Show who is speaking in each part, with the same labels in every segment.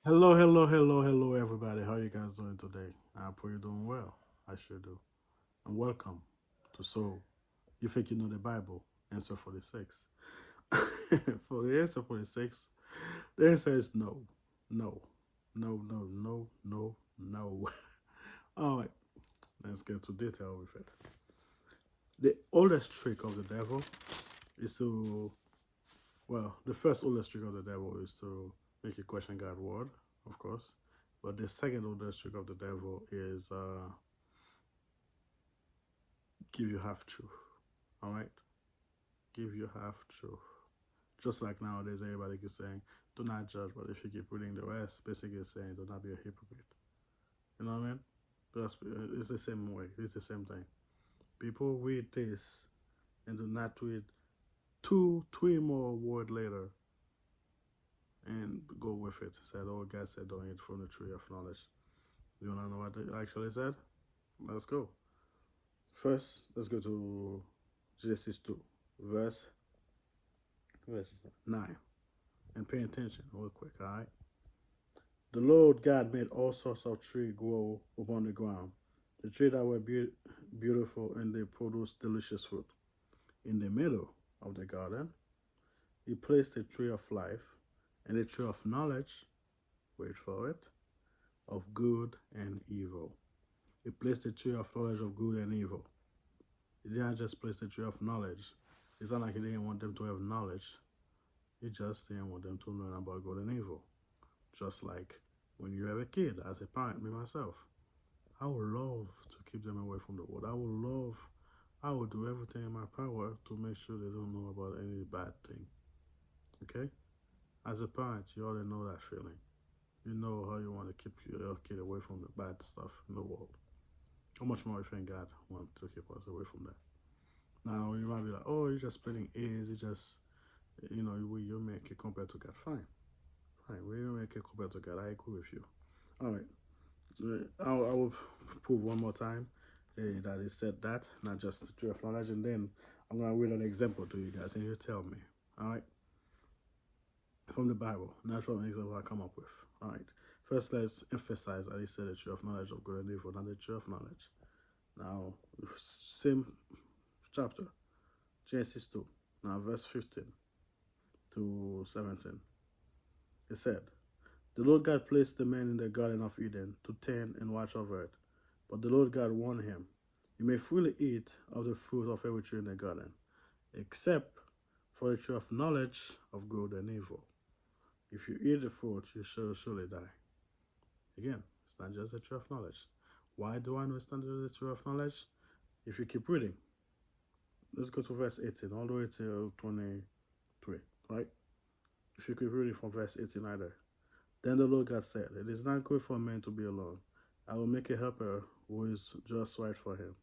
Speaker 1: Hello, everybody. How you guys doing today? I hope you're doing well. I sure do. And welcome to So You Think You Know the Bible, answer 46. For the answer 46, the answer is no. No. No. All right, let's get to detail with it. The oldest trick of the devil is the first oldest trick of the devil is to make you question God's word, of course. But the second oldest trick of the devil is give you half truth. All right, give you half truth. Just like nowadays, everybody keeps saying, "Do not judge," but if you keep reading the rest, basically it's saying, "Do not be a hypocrite." You know what I mean? But it's the same way. It's the same thing. People read this and do not read two, three more word later and go with it. Said, "Oh, God said, don't eat from the tree of knowledge." You wanna know what they actually said? Let's go. First, let's go to Genesis 2, verse verse 9. And pay attention real quick, all right? The Lord God made all sorts of trees grow upon the ground, the trees that were beautiful and they produced delicious fruit. In the middle of the garden, he placed a tree of life and a tree of knowledge, wait for it, of good and evil. He placed a tree of knowledge of good and evil. He didn't just place the tree of knowledge. It's not like he didn't want them to have knowledge. He just didn't want them to learn about good and evil. Just like when you have a kid, as a parent, me myself, I would love to keep them away from the world. I would do everything in my power to make sure they don't know about any bad thing. Okay? As a parent, you already know that feeling. You know how you want to keep your kid away from the bad stuff in the world. How much more you think God wants to keep us away from that? Now, you might be like, oh, you're just splitting A's. You just, you make it compared to God. Fine. Fine. We make it compared to God. I agree with you. All right. I will prove one more time that he said that, not just the tree of knowledge, and then I'm gonna read an example to you guys, and you tell me, all right, from the Bible, not from an example I come up with. All right. First, let's emphasize that he said the tree of knowledge of good and evil, not the tree of knowledge. Now, same chapter, Genesis 2, now verse 15 to 17. It said, "The Lord God placed the man in the Garden of Eden to tend and watch over it. But the Lord God warned him, 'You may freely eat of the fruit of every tree in the garden, except for the tree of knowledge of good and evil. If you eat the fruit, you shall surely die.'" Again, it's not just the tree of knowledge. Why do I know it's not just the tree of knowledge? If you keep reading, let's go to verse 18 all the way to 23, right? If you keep reading from verse 18 either. Then the Lord God said, "It is not good for a man to be alone. I will make a helper who is just right for him."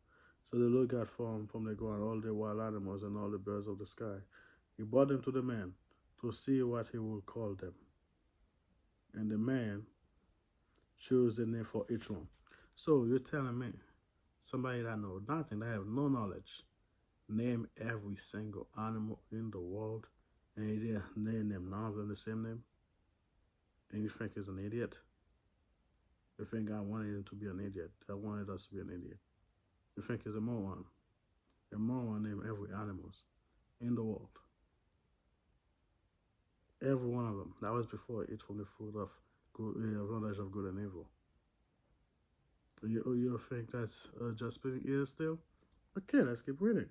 Speaker 1: So the Lord God formed from the ground all the wild animals and all the birds of the sky. He brought them to the man to see what he would call them. And the man chose a name for each one. So you're telling me, somebody that knows nothing, that have no knowledge, name every single animal in the world, and he didn't name them none of them the same name, and you think he's an idiot? You think God wanted him to be an idiot? God wanted us to be an idiot. You think he's a moron? A moron named every animals in the world. Every one of them. That was before it from the fruit of good, knowledge of good and evil. You think that's just splitting ears still? Okay, let's keep reading.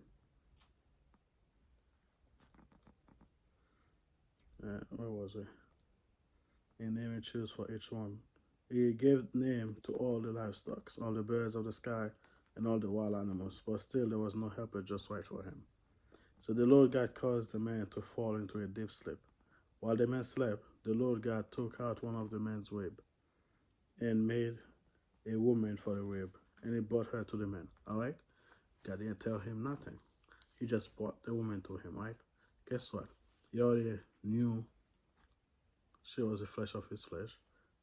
Speaker 1: Where was it? And name and choose for each one. He gave name to all the livestock, all the birds of the sky, and all the wild animals. But still, there was no helper just right for him. So the Lord God caused the man to fall into a deep sleep. While the man slept, the Lord God took out one of the man's rib and made a woman for the rib, and he brought her to the man. All right? God didn't tell him nothing. He just brought the woman to him, right? Guess what? He already knew she was the flesh of his flesh.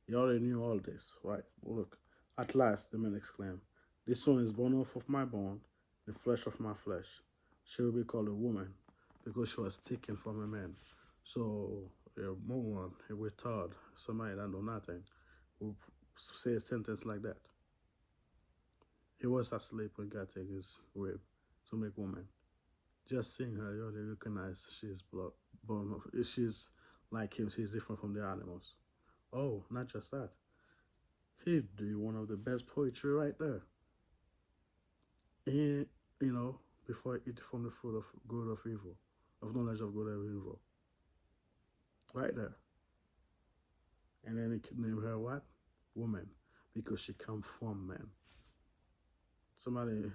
Speaker 1: He already knew all this, right? Well, look, at last, the man exclaimed, "This one is bone off of my bone, the flesh of my flesh. She will be called a woman because she was taken from a man." So a moron, a retard, somebody that know nothing, who say a sentence like that. He was asleep when God take his rib to make woman. Just seeing her, they recognize she's born. She's like him. She's different from the animals. Oh, not just that. He do one of the best poetry right there. He, before eat from the fruit of good of evil, of knowledge of good and evil. Right there. And then he could name her what? Woman. Because she come from man. Somebody,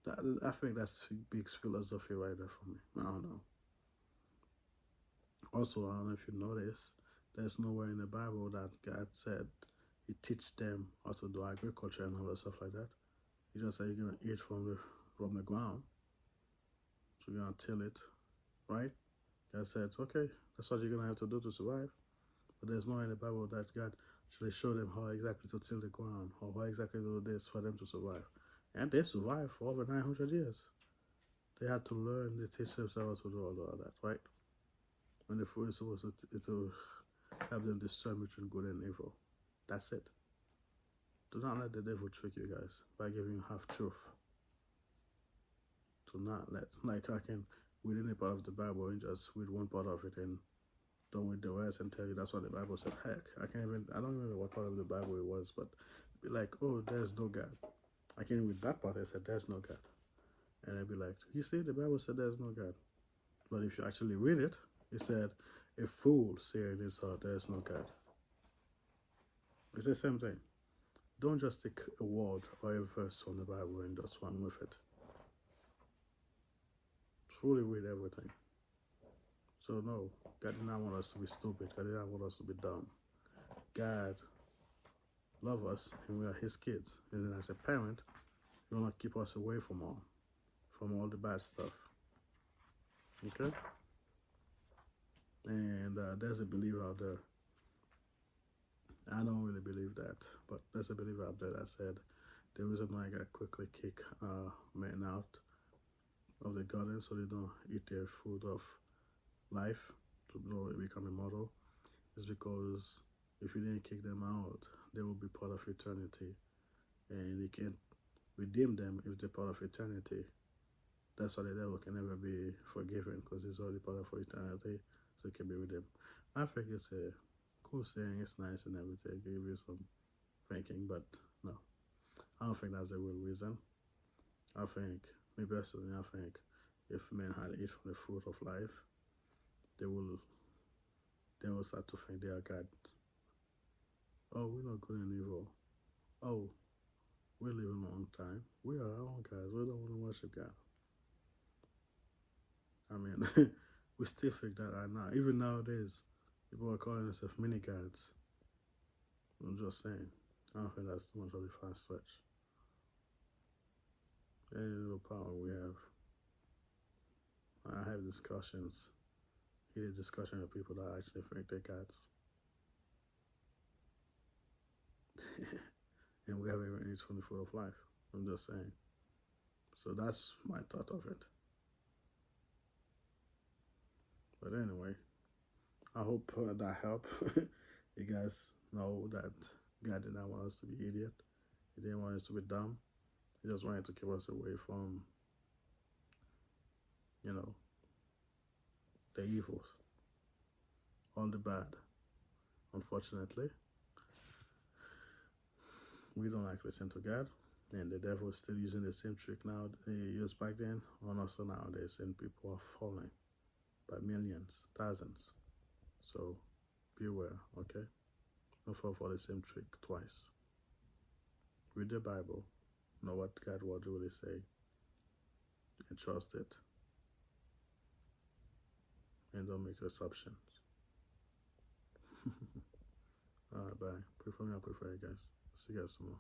Speaker 1: I think that's big philosophy right there for me. I don't know. Also, I don't know if you notice, there's nowhere in the Bible that God said he teach them how to do agriculture and all that stuff like that. He just said you're gonna eat from the ground. So you're gonna till it, right? God said, okay, that's what you're gonna have to do to survive. But there's nowhere in the Bible that God actually showed them how exactly to till the ground or how exactly to do this for them to survive. And they survived for over 900 years. They had to learn, they teach themselves how to do all of that, right? When the fruit is supposed to help them discern between good and evil. That's it. Do not let the devil trick you guys by giving you half truth. Do not let, like I can read any part of the Bible and just read one part of it and don't read the rest and tell you that's what the Bible said. Heck, I don't remember what part of the Bible it was, but be like, oh, there's no God. I can read that part and say there's no God. And I'd be like, you see, the Bible said there's no God. But if you actually read it, it said, a fool say in his heart, there's no God. It's the same thing. Don't just take a word or a verse from the Bible and just run with it. Fully read everything. So no, God did not want us to be stupid. God did not want us to be dumb. God loves us and we are his kids. And then as a parent, he want to keep us away from all the bad stuff. Okay? And there's a believer out there. I don't really believe that, but there's a believer out there that said the reason why God quickly kick men out of the garden so they don't eat their fruit of life to become immortal is because if you didn't kick them out, they will be part of eternity, and you can't redeem them if they're part of eternity. That's why the devil can never be forgiven, because he's already part of eternity, so he can be redeemed. I think it's a cool saying, it's nice and everything, give you some thinking, but no, I don't think that's the real reason. I think, me personally, I think if men had to eat from the fruit of life, they will start to think they are God. Oh, we're not good and evil. Oh, we live a long time. We are our own guys. We don't want to worship God. I mean, we still think that right now. Even nowadays, people are calling themselves mini gods. I'm just saying. I don't think that's too much of a fast stretch. Any little power we have. I have discussions, heated discussion with people that actually think they're gods. And we haven't even eaten from the fruit of life. I'm just saying. So that's my thought of it. But anyway, I hope that helped. You guys know that God did not want us to be idiot. He didn't want us to be dumb. He just wanted to keep us away from, the evils, all the bad. Unfortunately, we don't like listen to God, and the devil is still using the same trick now he used back then on us nowadays, and people are falling by millions, thousands. So beware, okay? Don't fall for the same trick twice. Read the Bible, know what God would really say, and trust it. And don't make assumptions. Alright, bye. Pray for me, I pray for you guys. See you guys tomorrow.